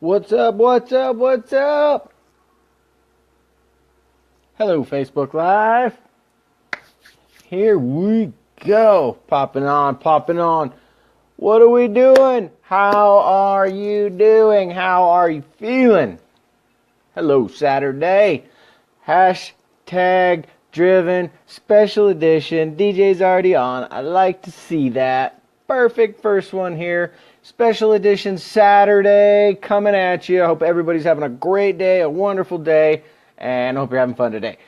What's up, what's up, what's up? Hello, Facebook Live. Here we go. Popping on, popping on. What are we doing? How are you doing? How are you feeling? Hello, Saturday. Hashtag driven special edition. DJ's already on. I like to see that. Perfect first one here. Special edition Saturday coming at you. I hope everybody's having a great day, a wonderful day, and I hope you're having fun today.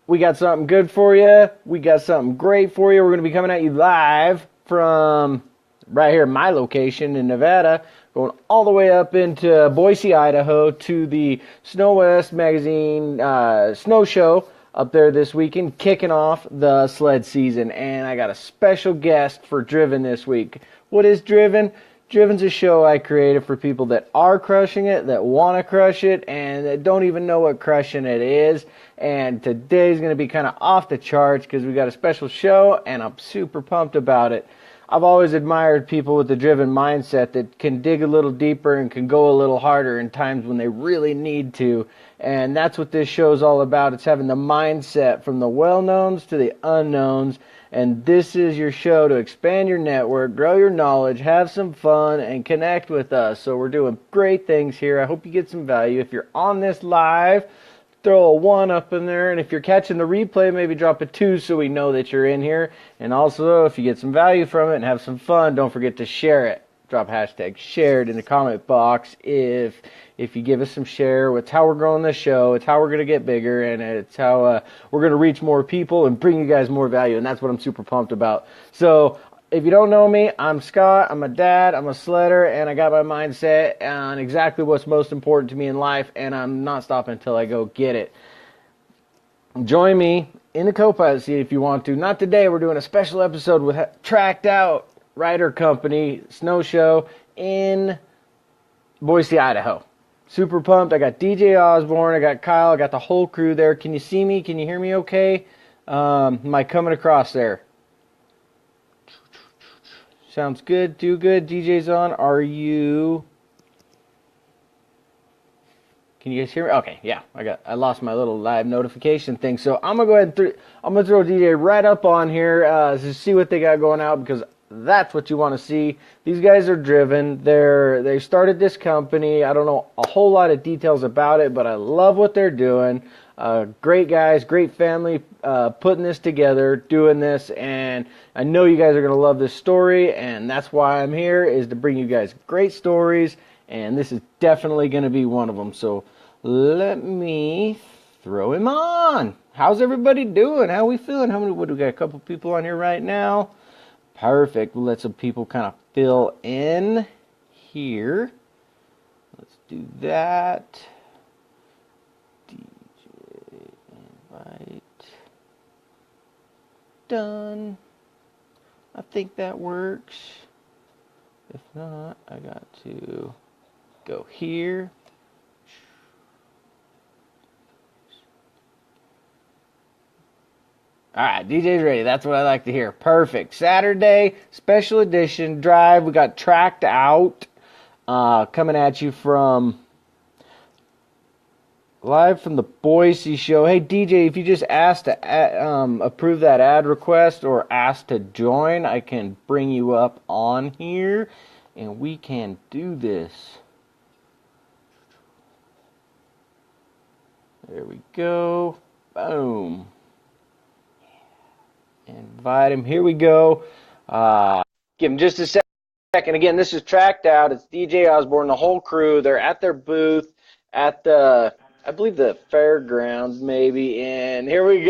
We got something good for you. We got something great for you. We're going to be coming at you live from right here at my location in Nevada, going all the way up into Boise, Idaho, to the Snow West Magazine Snow Show up there this weekend, kicking off the sled season. And I got a special guest for Driven this week. What is Driven? Driven's a show I created for people that are crushing it, that want to crush it, and that don't even know what crushing it is. And today's going to be kind of off the charts because we got a special show, and I'm super pumped about it. I've always admired people with the driven mindset that can dig a little deeper and can go a little harder in times when they really need to. And that's what this show's all about. It's having the mindset from the well-knowns to the unknowns. And this is your show to expand your network, grow your knowledge, have some fun, and connect with us. So we're doing great things here. I hope you get some value. If you're on this live, throw a 1 up in there, and if you're catching the replay, maybe drop a 2 so we know that you're in here. And also, if you get some value from it and have some fun, don't forget to share it. Drop hashtag shared in the comment box if you give us some share. It's how we're growing the show. It's how we're going to get bigger, and it's how we're going to reach more people and bring you guys more value, and that's what I'm super pumped about. So if you don't know me, I'm Scott. I'm a dad. I'm a sledder, and I got my mindset on exactly what's most important to me in life, and I'm not stopping until I go get it. Join me in the co-pilot seat if you want to. Not today. We're doing a special episode with Tracked Out Rider Company Snow Show in Boise, Idaho. Super pumped. I got DJ Osborne. I got Kyle. I got the whole crew there. Can you see me? Can you hear me okay? Am I coming across there? Sounds good. Do good. DJ's on. Are you? Can you guys hear me? Okay, yeah. I lost my little live notification thing. So I'm gonna go ahead and I'm gonna throw DJ right up on here to see what they got going out, because that's what you want to see. These guys are driven. They started this company. I don't know a whole lot of details about it, but I love what they're doing. Great guys, great family, putting this together, doing this, and I know you guys are going to love this story, and that's why I'm here, is to bring you guys great stories, and this is definitely going to be one of them. So let me throw him on. How's everybody doing? How are we feeling? What do we got? A couple people on here right now. Perfect. We'll let some people kind of fill in here. Let's do that. DJ invite. Done. I think that works. If not, I got to go here. All right, DJ's ready. That's what I like to hear. Perfect. Saturday, special edition drive. We got Tracked Out coming at you from live from the Boise show. Hey, DJ, if you just asked to approve that ad request or ask to join, I can bring you up on here, and we can do this. There we go. Boom. Invite him. Here we go. Give him just a second. Again, this is Tracked Out. It's DJ Osborne, the whole crew. They're at their booth at the, I believe, the fairgrounds maybe. And here we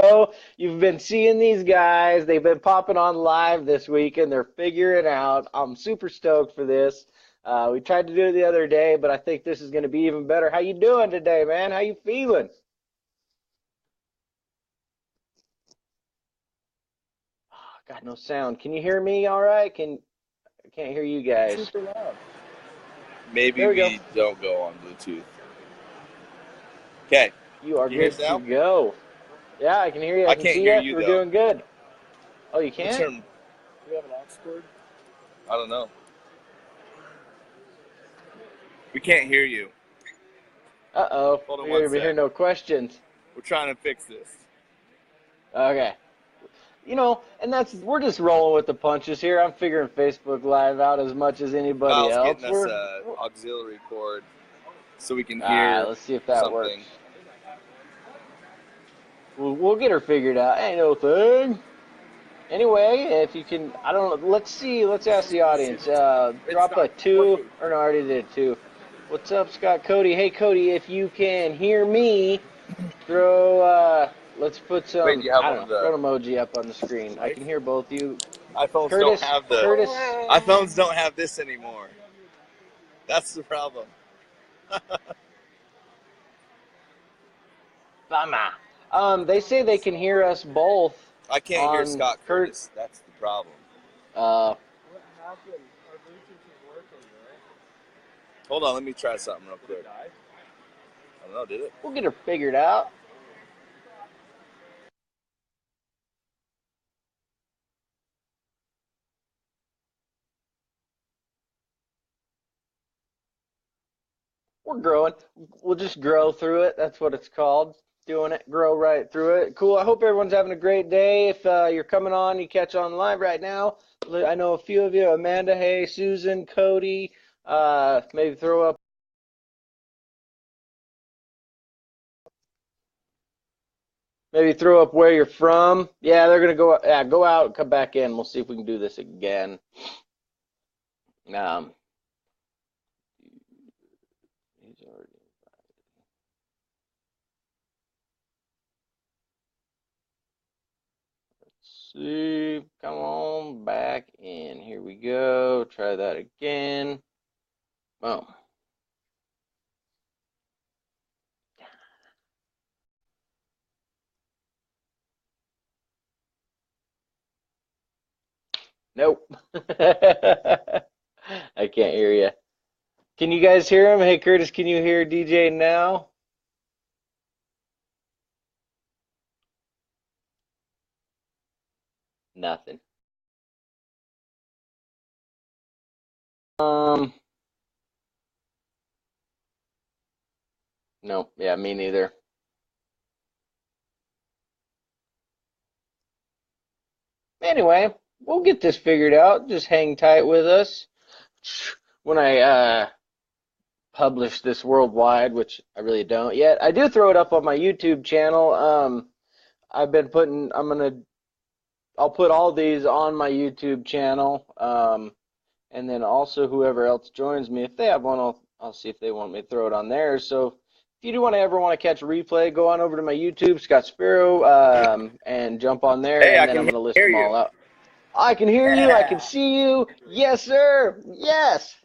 go. You've been seeing these guys. They've been popping on live this week, and they're figuring it out. I'm super stoked for this. We tried to do it the other day, but I think this is going to be even better. How you doing today, man? How you feeling? Got no sound. Can you hear me all right? I can't hear you guys. Super loud. Maybe we don't go on Bluetooth. Okay. You are good to go. Yeah, I can hear you. I can't hear you, We're though. doing good. Oh, you can't? Do we have an aux cord? I don't know. We can't hear you. Uh-oh. Hold on We're one going to hear sec. no questions. We're trying to fix this. Okay. You know, and we're just rolling with the punches here. I'm figuring Facebook Live out as much as anybody Kyle's else. getting us an auxiliary cord so we can All right, hear let's see if that something. works. We'll get her figured out. Ain't no thing. Anyway, if you can, I don't know. Let's see. Let's ask the audience. Drop a 2, or no, I already did 2. What's up, Scott? Cody. Hey, Cody, if you can hear me, throw, let's put some, Wait, do you have I one don't of know, the throw an emoji up on the screen. I can hear both of you. iPhones Curtis, don't have the Curtis. iPhones don't have this anymore. That's the problem. Bama. They say they can hear us both. I can't hear Scott Curtis. That's the problem. What happened? Our Bluetooth is working, right? Hold on, let me try something real quick. I don't know, did it? We'll get her figured out. We're growing. We'll just grow through it. That's what it's called. Doing it, grow right through it. Cool. I hope everyone's having a great day. If you're coming on, you catch on live right now. I know a few of you. Amanda, hey, Susan, Cody. Maybe throw up. Maybe throw up where you're from. Yeah, they're gonna go. Yeah, go out and come back in. We'll see if we can do this again. Um, he's already. See, come on back in. Here we go. Try that again. Boom. Nope. I can't hear you. Can you guys hear him? Hey, Curtis, can you hear DJ now? Nothing. Um, no. Yeah, me neither. Anyway, we'll get this figured out. Just hang tight with us. When I publish this worldwide, which I really don't yet, I do throw it up on my YouTube channel. I've been putting, I'll put all these on my YouTube channel. And then also whoever else joins me, if they have one, I'll see if they want me to throw it on there. So if you do ever want to catch a replay, go on over to my YouTube, Scott Spiro, and jump on there, Hey, and then I'm going to list them all out. I can hear you. I can see you. Yes, sir. Yes.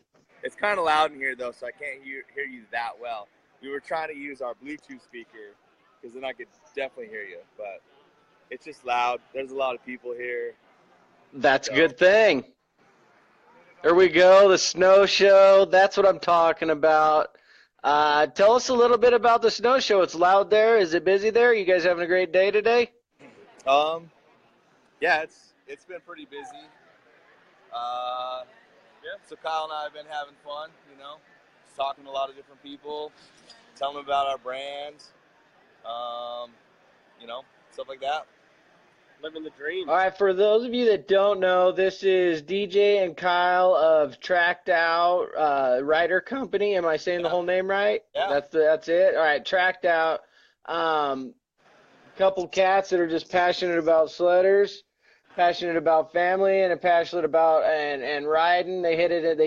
It's kind of loud in here, though, so I can't hear you that well. We were trying to use our Bluetooth speaker, because then I could definitely hear you. But it's just loud. There's a lot of people here. That's a good thing. There we go. The snow show. That's what I'm talking about. Tell us a little bit about the snow show. It's loud there. Is it busy there? You guys having a great day today? Yeah, it's been pretty busy. Yeah. So Kyle and I have been having fun, just talking to a lot of different people, telling them about our brands, stuff like that. Living the dream. All right, for those of you that don't know, this is DJ and Kyle of Tracked Out Rider Company. Am I saying the whole name right? Yeah. That's it. All right, Tracked Out. Couple cats that are just passionate about sledders, passionate about family, and passionate about and riding. They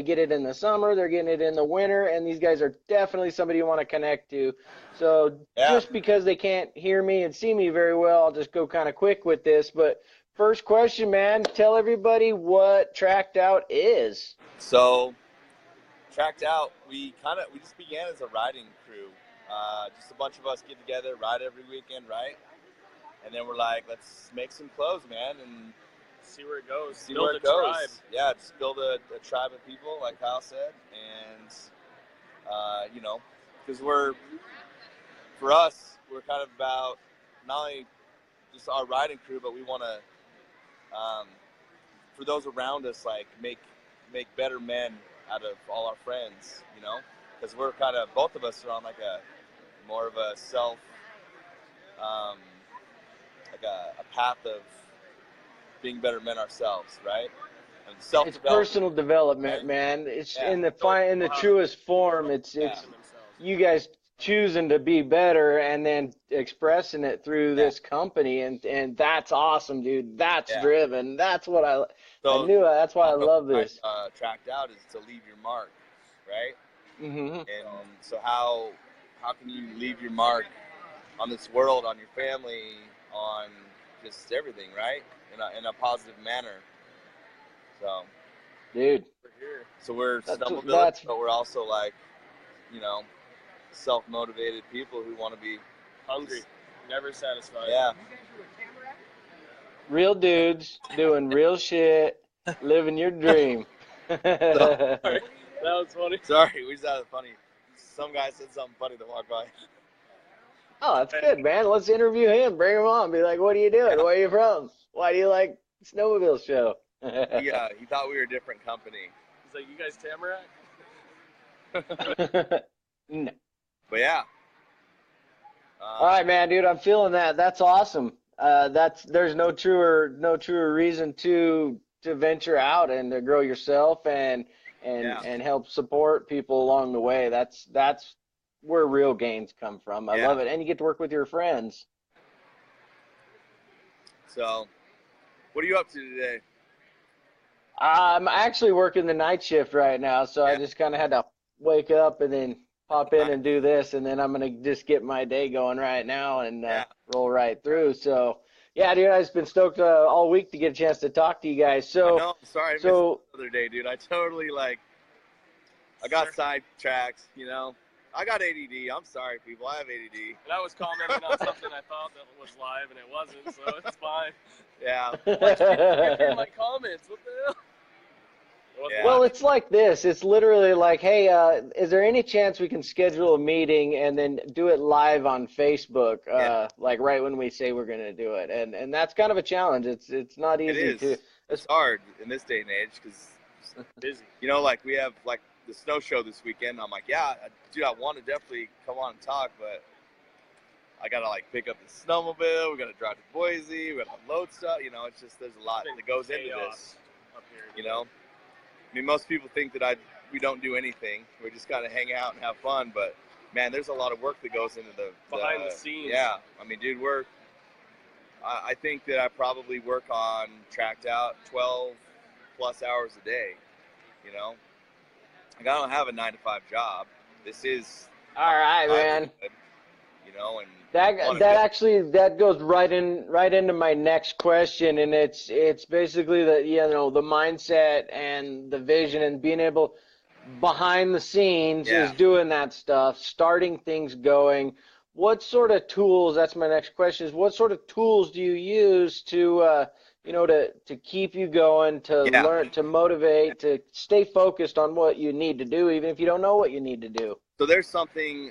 get it in the summer, they're getting it in the winter, and these guys are definitely somebody you want to connect to. So just because they can't hear me and see me very well, I'll just go kind of quick with this. But first question, man, tell everybody what Tracked Out is. So Tracked Out, we just began as a riding crew. Just a bunch of us get together, ride every weekend, right? And then we're like, let's make some clothes, man, and see where it goes. See where it goes. Tribe. Yeah, just build a tribe of people, like Kyle said, and because for us, we're kind of about not only just our riding crew, but we want to, for those around us, like make better men out of all our friends, because we're kind of, both of us are on like a more of a self, like a path of being better men ourselves, right? And It's self-development, personal development, right? in Yeah. the truest form. It's you guys choosing to be better and then expressing it through this company, and that's awesome, dude. That's driven. That's what I So knew. That's why I motto love this. Tracked out is to leave your mark, right? Mm-hmm. And so how can you leave your mark on this world, on your family, on just everything, right? In a positive manner. So, Dude, so we're that's snowmobilists, but we're also like, you know, self-motivated people who want to be hungry, never satisfied. Yeah. real dudes doing real shit, living your dream. Sorry, that was funny. Sorry, we just had it funny. Some guy said something funny to walk by. Oh, that's good, man. Let's interview him. Bring him on. Be like, what are you doing? Where are you from? Why do you like Snowmobile Show? Yeah, he thought we were a different company. He's like, you guys Tamarack? No. But yeah. All right, man, dude. I'm feeling that. That's awesome. There's no truer reason to venture out and to grow yourself and help support people along the way. That's where real gains come from. I love it, and you get to work with your friends. So, what are you up to today? I'm actually working the night shift right now, so I just kind of had to wake up and then pop in and do this, and then I'm gonna just get my day going right now and roll right through. So, yeah, dude, I've just been stoked all week to get a chance to talk to you guys. So, I know, sorry, I missed the other day, dude. I totally I got sidetracked, you know. I got ADD. I'm sorry, people. I have ADD. And I was commenting on something I thought that was live, and it wasn't, so it's fine. Yeah. Like, my comments. What the hell? Yeah. Well, it's like this. It's literally like, hey, is there any chance we can schedule a meeting and then do it live on Facebook, like right when we say we're going to do it? And that's kind of a challenge. It's not easy It's hard in this day and age because busy. You know, like we have like the snow show this weekend. I'm like, yeah, dude, I want to definitely come on and talk, but I gotta like pick up the snowmobile. We gotta drive to Boise. We gotta unload stuff. You know, it's just there's a lot that goes into this. Up here, you know, I mean, most people think that we don't do anything. We just gotta hang out and have fun. But man, there's a lot of work that goes into the behind the scenes. Yeah, I mean, dude, I think that I probably work on tracked out 12 plus hours a day. You know, like I don't have a 9-to-5 job. This is all right, man. You know, and that goes right into my next question, and it's basically the mindset and the vision and being able behind the scenes is doing that stuff, starting things going. What sort of tools? That's my next question. Is what sort of tools do you use to to keep you going, to learn, to motivate, to stay focused on what you need to do, even if you don't know what you need to do? So there's something.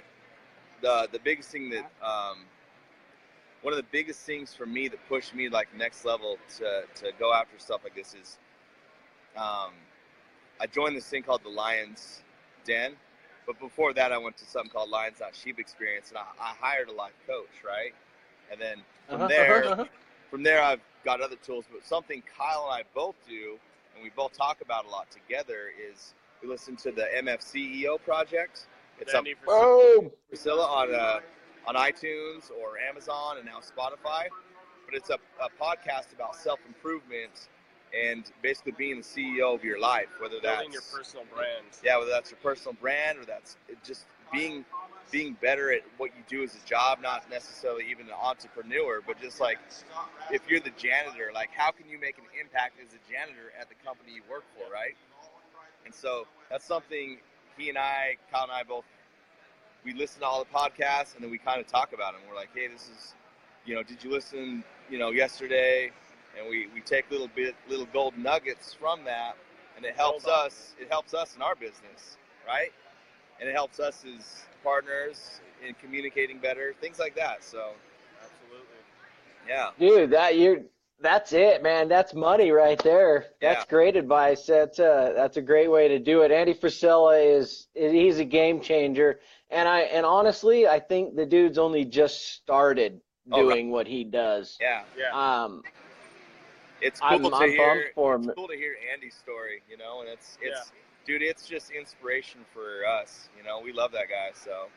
The biggest thing that one of the biggest things for me that pushed me like next level to go after stuff like this is I joined this thing called the Lion's Den, but before that I went to something called Lions Not Sheep Experience, and I hired a life coach, right? And then from there I've got other tools, but something Kyle and I both do and we both talk about a lot together is we listen to the MFCEO project. It's up Priscilla on iTunes or Amazon and now Spotify. But it's a podcast about self-improvement and basically being the CEO of your life, whether that's building your personal brand. Yeah, whether that's your personal brand or that's just being better at what you do as a job, not necessarily even an entrepreneur, but just like if you're the janitor, like how can you make an impact as a janitor at the company you work for, right? And so that's something he and I, Kyle and I both, we listen to all the podcasts and then we kind of talk about them. We're like, hey, this is, did you listen, yesterday? And we take little gold nuggets from that, and it helps us in our business, right? And it helps us as partners in communicating better, things like that. So, absolutely. Yeah. Dude, That's it, man. That's money right there. Yeah. That's great advice. That's a great way to do it. Andy Frisella he's a game changer, and honestly, I think the dude's only just started Oh, right. doing what he does. Yeah. Yeah. It's cool to I'm hear. pumped for him. It's cool to hear Andy's story, you know, and it's Yeah. dude, it's just inspiration for us. You know, we love that guy. So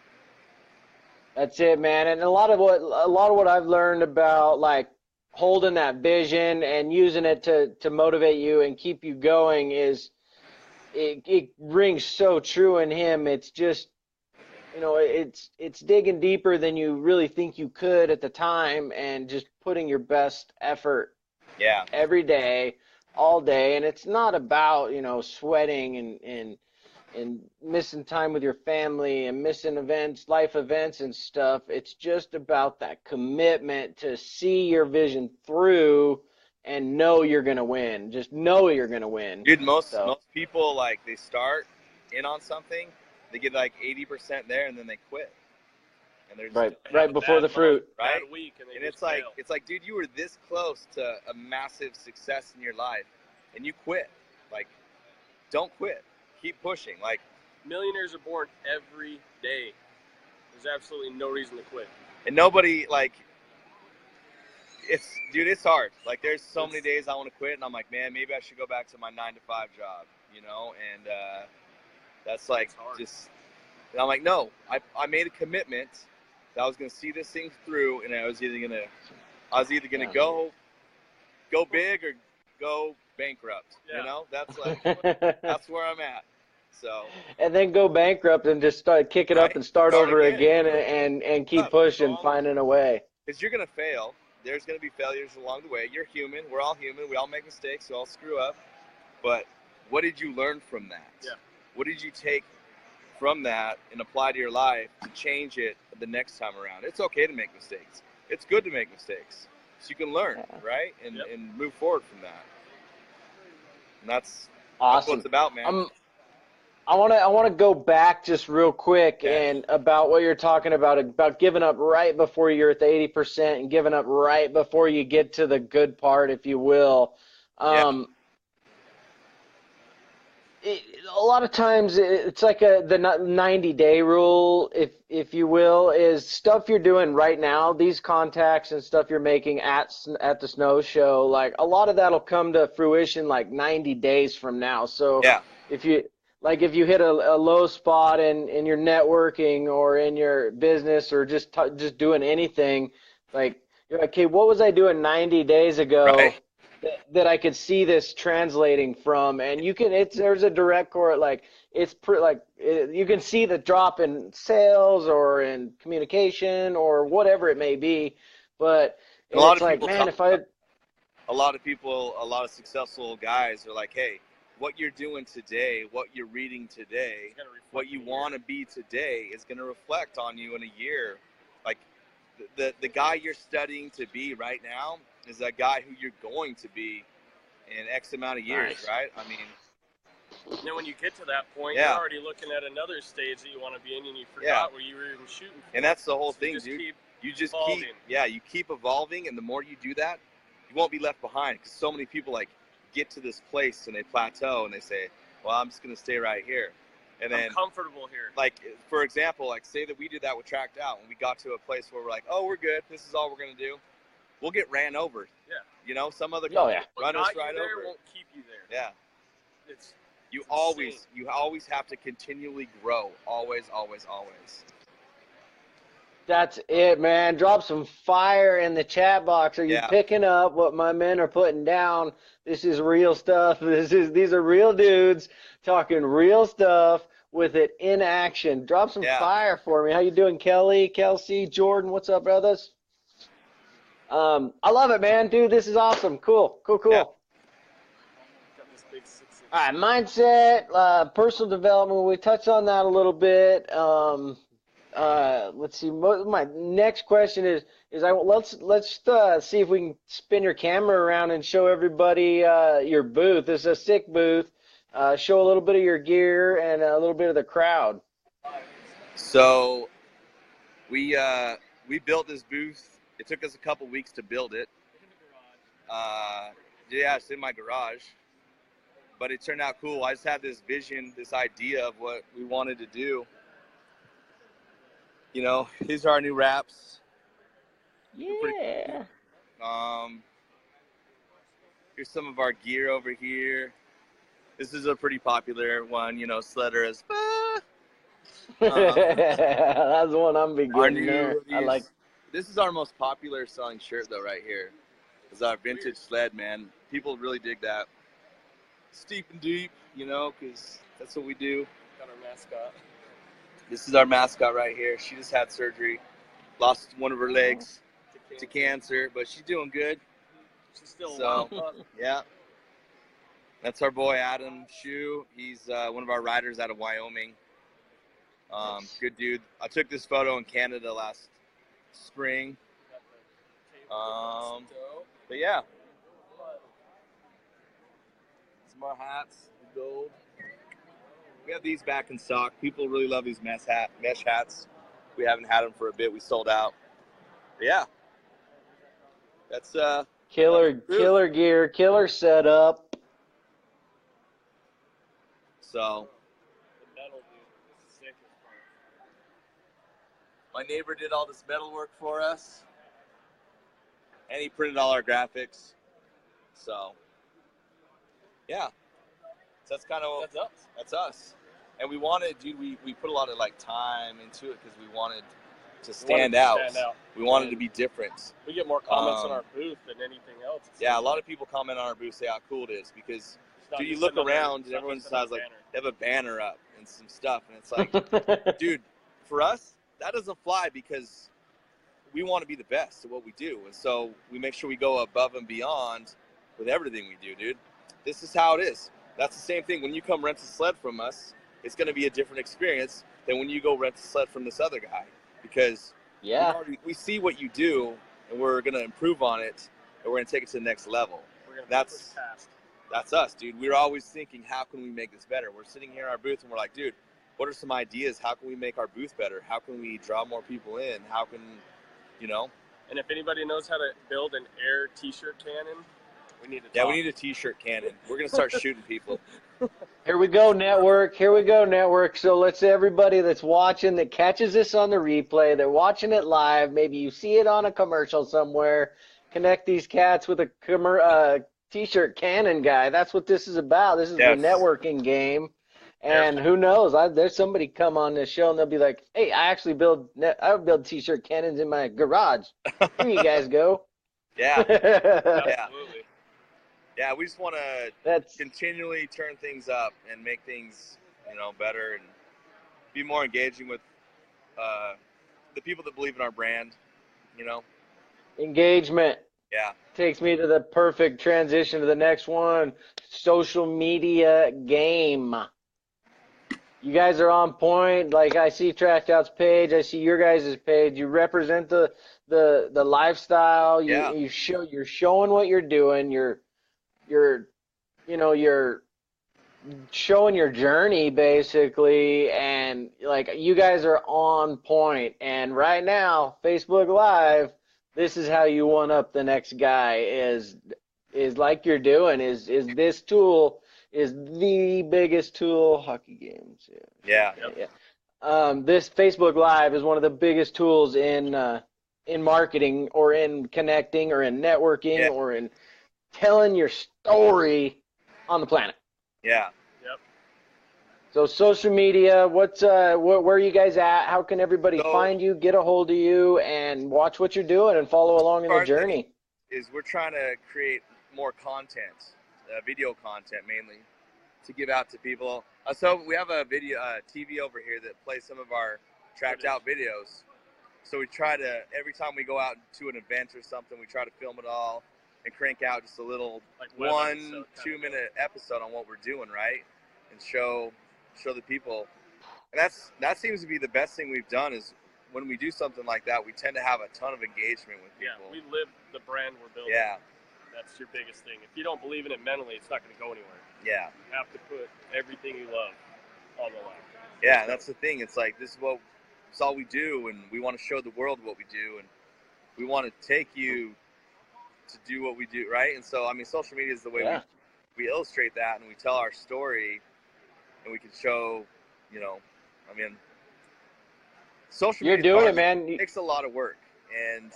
That's it, man. And a lot of what I've learned about like holding that vision and using it to motivate you and keep you going is it rings so true in him. It's just, it's digging deeper than you really think you could at the time and just putting your best effort yeah, every day, all day. And it's not about, sweating and missing time with your family and missing events, life events and stuff. It's just about that commitment to see your vision through and know you're going to win. Just know you're going to win. dude. Most people, like, they start in on something, they get like 80% there, and then they quit. And they're just right before the fruit. Right? Bad week, and it's like dude, you were this close to a massive success in your life, and you quit. Like, don't quit. Keep pushing. Like, millionaires are born every day. There's absolutely no reason to quit. And nobody, like, it's hard. Like, there's so many days I want to quit, and I'm like, man, maybe I should go back to my 9-to-5 job, you know? And that's like just. And I'm like, no, I made a commitment that I was going to see this thing through, and I was either gonna go big or go bankrupt. Yeah. You know, that's like that's where I'm at. So. And then go bankrupt and just kick it up and start over again and keep pushing, finding a way. Because you're gonna fail. There's gonna be failures along the way. You're human. We're all human. We all make mistakes. We all screw up. But what did you learn from that? Yeah. What did you take from that and apply to your life to change it the next time around? It's okay to make mistakes. It's good to make mistakes so you can learn, right? And move forward from that. And that's awesome. What it's about, man. I want to go back just real quick and about what you're talking about giving up right before you're at the 80% and giving up right before you get to the good part, if you will. A lot of times it's like the 90-day rule, if you will, is stuff you're doing right now, these contacts and stuff you're making at the snow show, like a lot of that'll come to fruition like 90 days from now. So if you hit a low spot in your networking or in your business or just doing anything, like you're like, okay, what was I doing 90 days ago? Right. That I could see this translating from, and there's a direct correlation, you can see the drop in sales or in communication or whatever it may be, but a lot of successful guys are like, hey, what you're doing today, what you're reading today, what you want to be today is going to reflect on you in a year. Like the guy you're studying to be right now is that guy who you're going to be in X amount of years, right? I mean, and then when you get to that point, you're already looking at another stage that you want to be in, and you forgot where you were even shooting for. And that's the whole thing, dude. You just keep evolving, and the more you do that, you won't be left behind. Because so many people like get to this place and they plateau and they say, "Well, I'm just gonna stay right here," and then I'm comfortable here. Like, for example, like say that we did that with Tracked Out, and we got to a place where we're like, "Oh, we're good. This is all we're gonna do." We'll get ran over. Yeah. You know, some other company run us right over. Won't keep you there. Yeah. It's always have to continually grow. Always. That's it, man. Drop some fire in the chat box. Are you picking up what my men are putting down? This is real stuff. These are real dudes talking real stuff with it in action. Drop some fire for me. How you doing, Kelly, Kelsey, Jordan? What's up, brothers? I love it, man. Dude, this is awesome. Cool. Yeah. All right, mindset, personal development. We touched on that a little bit. Let's see. My next question is let's see if we can spin your camera around and show everybody your booth. This is a sick booth. Show a little bit of your gear and a little bit of the crowd. So we built this booth. It took us a couple weeks to build it. Yeah, it's in my garage. But it turned out cool. I just had this vision, this idea of what we wanted to do. You know, these are our new wraps. Yeah. Here's some of our gear over here. This is a pretty popular one, you know, Sledder is. That's the one I'm beginning there. I like. This is our most popular selling shirt, though, right here. It's our vintage sled, man. People really dig that. Steep and deep, you know, because that's what we do. Got our mascot. This is our mascot right here. She just had surgery, lost one of her legs to cancer, but she's doing good. She's still so, yeah. That's our boy Adam Shue. He's one of our riders out of Wyoming. Good dude. I took this photo in Canada last spring. But yeah. Some more hats, gold. We have these back in stock. People really love these mesh hats. We haven't had them for a bit. We sold out. But yeah. That's killer gear, killer setup. So my neighbor did all this metal work for us, and he printed all our graphics. So yeah, so that's kind of that's us. And we wanted, dude, we put a lot of like time into it because we wanted to stand out. We wanted to be different. We get more comments on our booth than anything else. Yeah, a lot of people comment on our booth, say how cool it is, because dude, you look around and everyone just has like, they have a banner up and some stuff, and it's like, dude, for us, that doesn't fly because we want to be the best at what we do. And so we make sure we go above and beyond with everything we do, dude. This is how it is. That's the same thing. When you come rent a sled from us, it's going to be a different experience than when you go rent a sled from this other guy, because we see what you do and we're going to improve on it and we're going to take it to the next level. That's us, dude. We're always thinking, how can we make this better? We're sitting here in our booth and we're like, dude, what are some ideas? How can we make our booth better? How can we draw more people in? How can, you know? And if anybody knows how to build an air t-shirt cannon, we need to talk. Yeah, we need a t-shirt cannon. We're going to start shooting people. Here we go, network. Here we go, network. So let's everybody that's watching, that catches this on the replay, they're watching it live. Maybe you see it on a commercial somewhere. Connect these cats with a t-shirt cannon guy. That's what this is about. This is the networking game. And who knows? There's somebody come on this show and they'll be like, "Hey, I build t-shirt cannons in my garage. Here you guys go." Yeah. Absolutely. Yeah, we just want to continually turn things up and make things, you know, better and be more engaging with the people that believe in our brand, you know. Engagement. Yeah. Takes me to the perfect transition to the next one. Social media game. You guys are on point. Like, I see Tracked Out's page, I see your guys' page. You represent the lifestyle. You're showing what you're doing. You're showing your journey basically, and like, you guys are on point. And right now, Facebook Live, this is how you one up the next guy, is like you're doing, is this tool is the biggest tool. Hockey games. Yeah. This Facebook Live is one of the biggest tools in marketing, or in connecting, or in networking, or in telling your story on the planet. Yeah. Yep. So social media, where are you guys at? How can everybody find you, get a hold of you, and watch what you're doing and follow along in the journey? Is we're trying to create more content, video content mainly, to give out to people. So we have a video TV over here that plays some of our Tracked Out videos. So we try to, every time we go out to an event or something, we try to film it all and crank out just a little, like 1-2 minute episode on what we're doing, right? And show the people. And that seems to be the best thing we've done, is when we do something like that, we tend to have a ton of engagement with people. Yeah, we live the brand we're building. Yeah. That's your biggest thing. If you don't believe in it mentally, it's not going to go anywhere. Yeah. You have to put everything you love on the line. Yeah, that's the thing. It's like, it's all we do, and we want to show the world what we do, and we want to take you to do what we do, right? And so, I mean, social media is the way we illustrate that, and we tell our story, and we can show, you know, I mean, social media. You're doing it, man. It takes a lot of work, and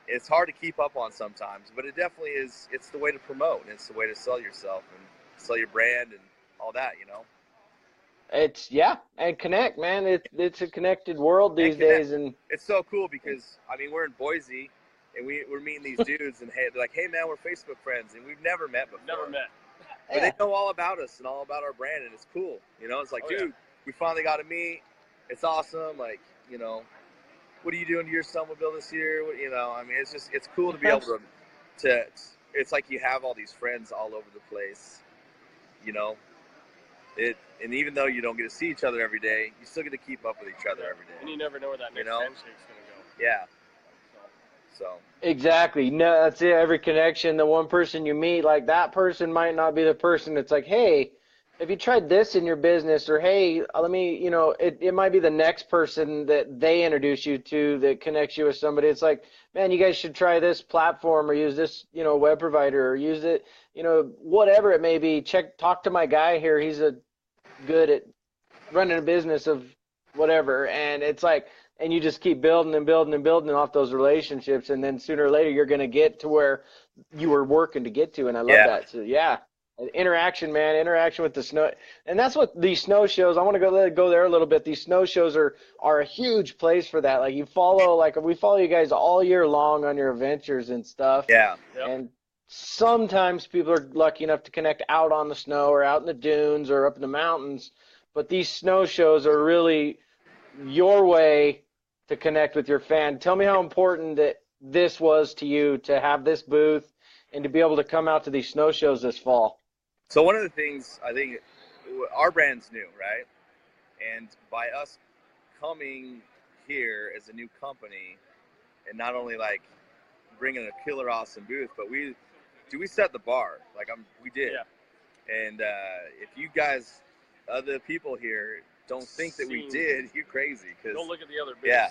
it's hard to keep up on sometimes, but it definitely is. It's the way to promote, and it's the way to sell yourself and sell your brand and all that, you know. It's and connect, man. It's a connected world these days, and it's so cool because I mean we're in Boise, and we're meeting these dudes, and they're like, hey man, we're Facebook friends, and we've never met before. Never met. But they know all about us and all about our brand, and it's cool. You know, it's like, dude, we finally got to meet. It's awesome. Like, you know, what are you doing to your snowmobile this year? What, you know, I mean, it's cool to be able to, it's like you have all these friends all over the place, you know. And even though you don't get to see each other every day, you still get to keep up with each other every day. And you never know where that next handshake's going to go. Yeah. So. Exactly. No, that's it. Every connection, the one person you meet, like that person might not be the person that's like, hey, have you tried this in your business? Or, hey, let me, you know, it might be the next person that they introduce you to that connects you with somebody. It's like, man, you guys should try this platform or use this, you know, web provider or use it, you know, whatever it may be. Talk to my guy here. He's good at running a business of whatever. And it's like, and you just keep building and building and building off those relationships. And then sooner or later, you're going to get to where you were working to get to. And I love that. So, interaction, man, interaction with the snow. And that's what these snow shows, I want to go there a little bit. These snow shows are a huge place for that. Like we follow you guys all year long on your adventures and stuff. Yeah. And sometimes people are lucky enough to connect out on the snow or out in the dunes or up in the mountains. But these snow shows are really your way to connect with your fan. Tell me how important that this was to you to have this booth and to be able to come out to these snow shows this fall. So one of the things, I think, our brand's new, right? And by us coming here as a new company and not only like bringing a killer awesome booth, but we set the bar. Like we did. Yeah. And if you guys, other people here, don't think that we did, you're crazy. Don't look at the other booths. Yeah.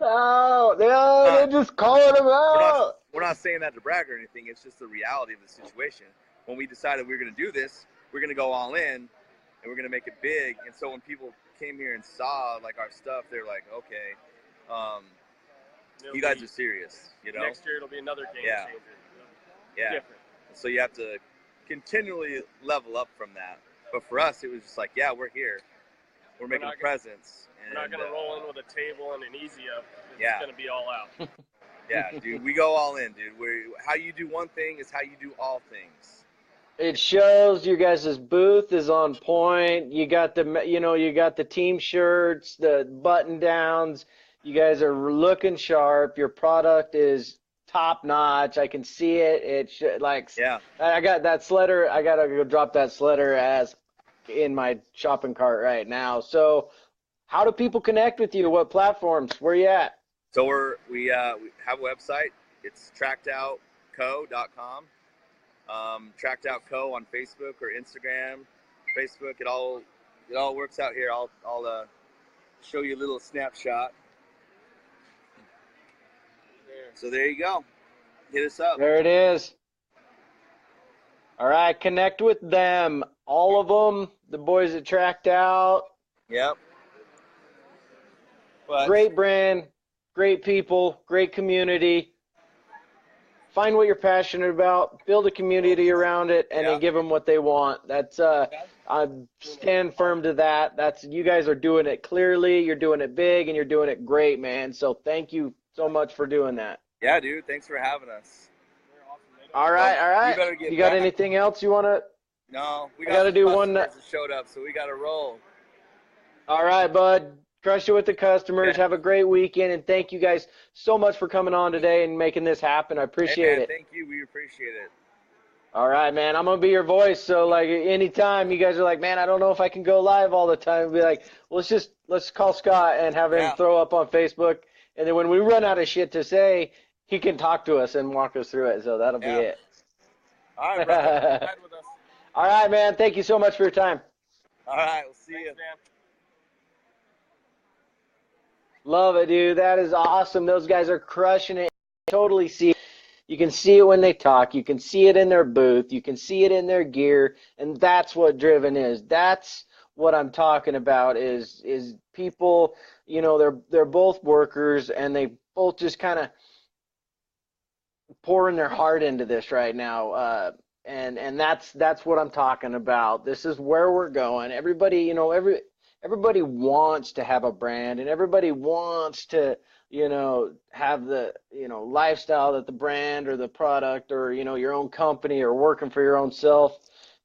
Oh, they're just calling them out. We're not saying that to brag or anything. It's just the reality of the situation. When we decided we were going to do this, we're going to go all in, and we're going to make it big. And so when people came here and saw like our stuff, they're like, okay, you guys are serious. You know. Next year it'll be another game changer. Yeah. Different. So you have to continually level up from that. But for us, it was just like, we're here. We're making a presence. We're not going to roll in with a table and an easy up. It's going to be all out. Yeah, dude, we go all in, dude. How you do one thing is how you do all things. It shows you guys' booth is on point. You got the team shirts, the button downs. You guys are looking sharp. Your product is top notch. I can see it. I got that sledder. I got to go drop that sledder as in my shopping cart right now. So how do people connect with you? What platforms? Where you at? So we have a website. It's trackedoutco.com. Tracked Out Co on Facebook or Instagram. Facebook, it all works out here. I'll show you a little snapshot. So there you go. Hit us up. There it is. All right, connect with them. All of them, the boys that Tracked Out. Yep. Great brand, great people, great community. Find what you're passionate about, build a community around it, and then give them what they want. That's I stand firm to that. You guys are doing it clearly, you're doing it big, and you're doing it great, man. So thank you so much for doing that. Yeah, dude. Thanks for having us. All right. You got anything else you want to? No, we got to do one that showed up, so we got to roll. All right, bud. Crush it with the customers. Have a great weekend, and thank you guys so much for coming on today and making this happen. I appreciate it. Thank you. We appreciate it. All right, man. I'm gonna be your voice. So, like, anytime you guys are like, man, I don't know if I can go live all the time. Be like, well, let's call Scott and have him throw up on Facebook, and then when we run out of shit to say, he can talk to us and walk us through it. So that'll be it. All right, brother. Ride with us. All right, man. Thank you so much for your time. All right, we'll see you. Man. Love it, dude. That is awesome. Those guys are crushing it. Totally see. You can see it when they talk. You can see it in their booth. You can see it in their gear. And that's what driven is. That's what I'm talking about is people, they're both workers and they both just kind of pouring their heart into this right now. And that's what I'm talking about. This is where we're going. Everybody, everybody wants to have a brand, and everybody wants to, have the, lifestyle that the brand or the product or, your own company or working for your own self.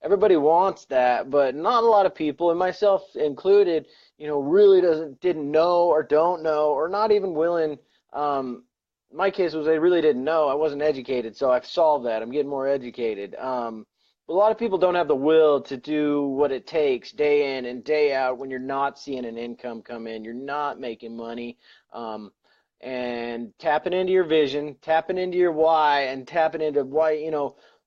Everybody wants that, but not a lot of people, and myself included, really didn't know or don't know or not even willing. My case was they really didn't know. I wasn't educated, so I've solved that. I'm getting more educated. But a lot of people don't have the will to do what it takes day in and day out when you're not seeing an income come in, you're not making money. And tapping into your vision, tapping into your why, and tapping into why,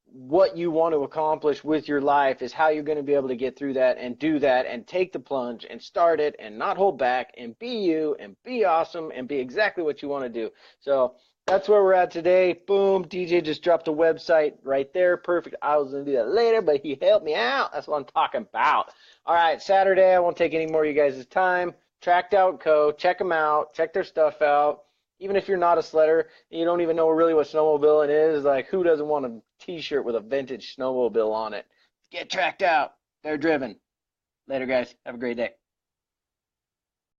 what you want to accomplish with your life is how you're going to be able to get through that and do that and take the plunge and start it and not hold back and be you and be awesome and be exactly what you want to do. So that's where we're at today. Boom. DJ just dropped a website right there. Perfect. I was going to do that later, but he helped me out. That's what I'm talking about. All right. Saturday. I won't take any more of you guys' time. Tracked Out Co. Check them out. Check their stuff out. Even if you're not a sledder and you don't even know really what snowmobiling is, like who doesn't want a t-shirt with a vintage snowmobile on it? Get Tracked Out. They're driven. Later, guys. Have a great day.